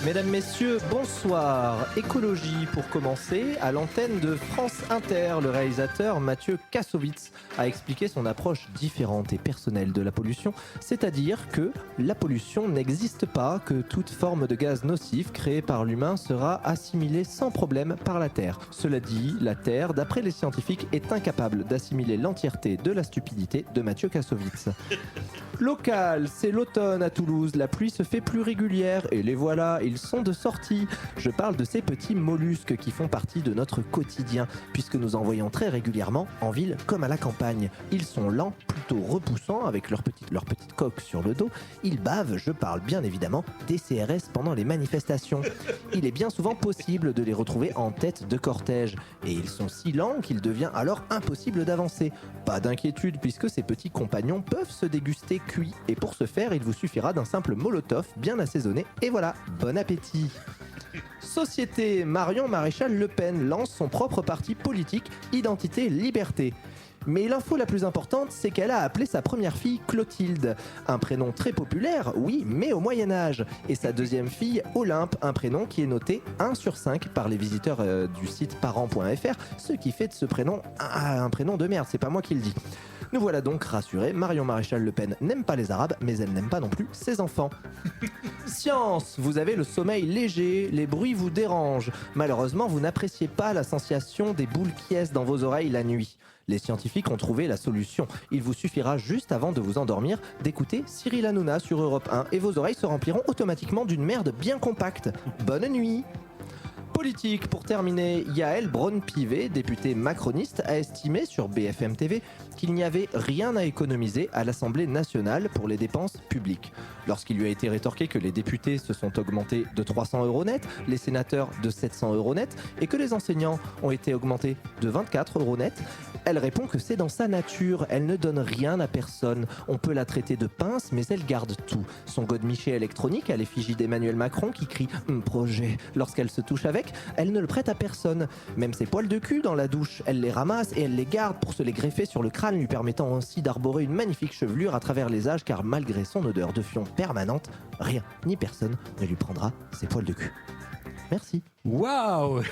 Mesdames, Messieurs, bonsoir. Écologie pour commencer. À l'antenne de France Inter, le réalisateur Mathieu Kassovitz a expliqué son approche différente et personnelle de la pollution, c'est-à-dire que la pollution n'existe pas, que toute forme de gaz nocif créé par l'humain sera assimilée sans problème par la Terre. Cela dit, la Terre, d'après les scientifiques, est incapable d'assimiler l'entièreté de la stupidité de Mathieu Kassovitz. Local, c'est l'automne à Toulouse, la pluie se fait plus régulière et les voilà, ils sont de sortie. Je parle de ces petits mollusques qui font partie de notre quotidien, puisque nous en voyons très régulièrement en ville comme à la campagne. Ils sont lents, plutôt repoussants, avec leur petite coque sur le dos. Ils bavent, je parle bien évidemment des CRS pendant les manifestations. Il est bien souvent possible de les retrouver en tête de cortège, et ils sont si lents qu'il devient alors impossible d'avancer. Pas d'inquiétude, puisque ces petits compagnons peuvent se déguster cuits, et pour ce faire, il vous suffira d'un simple molotov bien assaisonné, et voilà, bon appétit. Société, Marion Maréchal Le Pen lance son propre parti politique, Identité Liberté. Mais l'info la plus importante, c'est qu'elle a appelé sa première fille Clotilde. Un prénom très populaire, oui, mais au Moyen-Âge. Et sa deuxième fille, Olympe, un prénom qui est noté 1 sur 5 par les visiteurs du site parents.fr, ce qui fait de ce prénom un prénom de merde, c'est pas moi qui le dis. Nous voilà donc rassurés, Marion Maréchal Le Pen n'aime pas les Arabes, mais elle n'aime pas non plus ses enfants. Science, vous avez le sommeil léger, les bruits vous dérangent. Malheureusement, vous n'appréciez pas la sensation des boules qui est dans vos oreilles la nuit. Les scientifiques ont trouvé la solution. Il vous suffira juste avant de vous endormir d'écouter Cyril Hanouna sur Europe 1 et vos oreilles se rempliront automatiquement d'une merde bien compacte. Bonne nuit. Politique, pour terminer, Yael Braun-Pivet, députée macroniste, a estimé sur BFM TV qu'il n'y avait rien à économiser à l'Assemblée nationale pour les dépenses publiques. Lorsqu'il lui a été rétorqué que les députés se sont augmentés de 300 € net, les sénateurs de 700 € net et que les enseignants ont été augmentés de 24 € net, elle répond que c'est dans sa nature, elle ne donne rien à personne. On peut la traiter de pince, mais elle garde tout. Son godemiché électronique à l'effigie d'Emmanuel Macron qui crie « projet » lorsqu'elle se touche avec, elle ne le prête à personne. Même ses poils de cul dans la douche, elle les ramasse et elle les garde pour se les greffer sur le crâne, lui permettant ainsi d'arborer une magnifique chevelure à travers les âges, car malgré son odeur de fion permanente, rien ni personne ne lui prendra ses poils de cul. Merci. Waouh.